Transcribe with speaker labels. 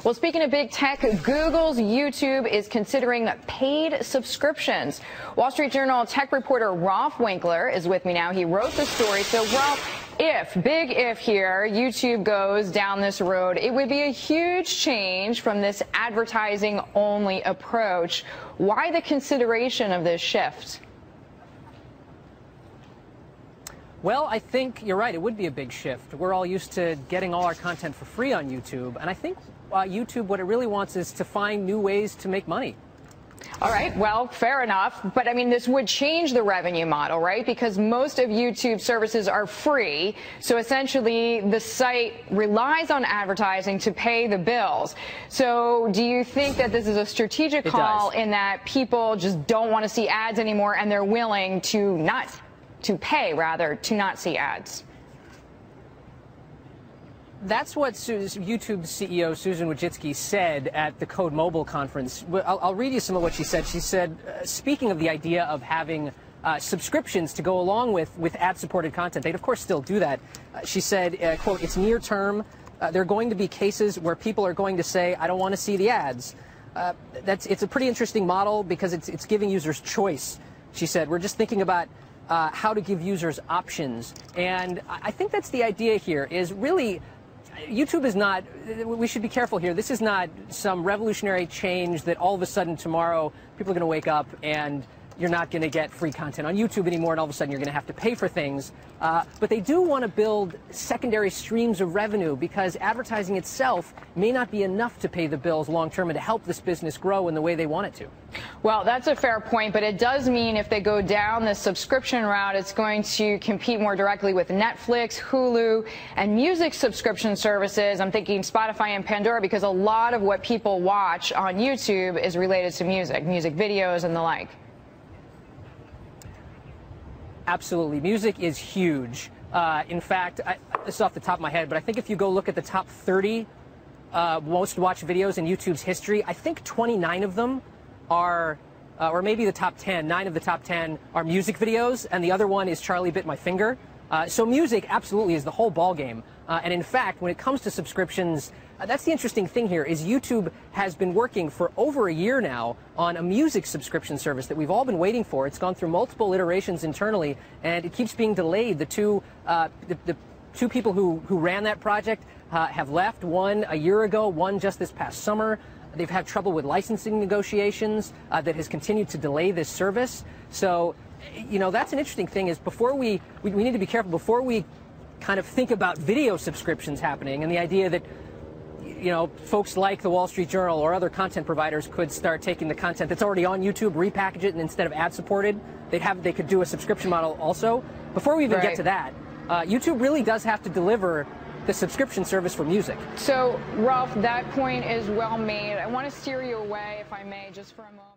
Speaker 1: Well, speaking of big tech, Google's YouTube is considering paid subscriptions. Wall Street Journal tech reporter Rolf Winkler is with me now. He wrote the story. So, Rolf, big if here, YouTube goes down this road, it would be a huge change from this advertising-only approach. Why the consideration of this shift?
Speaker 2: Well, I think you're right. It would be a big shift. We're all used to getting all our content for free on YouTube. And I think YouTube, what it really wants is to find new ways to make money.
Speaker 1: All right. Well, fair enough. But I mean, this would change the revenue model, right? Because most of YouTube services are free. So essentially, the site relies on advertising to pay the bills. So do you think that this is a strategic call in that people just don't want to see ads anymore and they're willing to not see ads?
Speaker 2: That's what YouTube CEO Susan Wojcicki said at the Code Mobile conference. I'll read you some of what she said. She said, speaking of the idea of having subscriptions to go along with ad-supported content, they'd of course still do that. She said, quote, "It's near term. There are going to be cases where people are going to say, I don't want to see the ads." It's a pretty interesting model because it's giving users choice. She said, "We're just thinking about how to give users options." And I think that's the idea here, is really YouTube is not, we should be careful here. This is not some revolutionary change that all of a sudden tomorrow people are going to wake up and you're not going to get free content on YouTube anymore, and all of a sudden you're going to have to pay for things. But they do want to build secondary streams of revenue because advertising itself may not be enough to pay the bills long term and to help this business grow in the way they want it to.
Speaker 1: Well, that's a fair point, but it does mean if they go down the subscription route, it's going to compete more directly with Netflix, Hulu, and music subscription services. I'm thinking Spotify and Pandora, because a lot of what people watch on YouTube is related to music videos and the like.
Speaker 2: Absolutely. Music is huge. In fact, this is off the top of my head, but I think if you go look at the top 30 most watched videos in YouTube's history, I think 29 of them are, or maybe the top 10, 9 of the top 10 are music videos, and the other one is Charlie Bit My Finger. So music absolutely is the whole ballgame. And in fact, when it comes to subscriptions, that's the interesting thing here, is YouTube has been working for over a year now on a music subscription service that we've all been waiting for. It's gone through multiple iterations internally, and it keeps being delayed. The two people who ran that project have left, one a year ago, one just this past summer. They've had trouble with licensing negotiations that has continued to delay this service. So, you know, that's an interesting thing, is before we need to be careful before we kind of think about video subscriptions happening, and the idea that, you know, folks like the Wall Street Journal or other content providers could start taking the content that's already on YouTube, repackage it, and instead of ad-supported, they could do a subscription model also. Before we even get to that, YouTube really does have to deliver the subscription service for music.
Speaker 1: So, Rolf, that point is well made. I want to steer you away, if I may, just for a moment.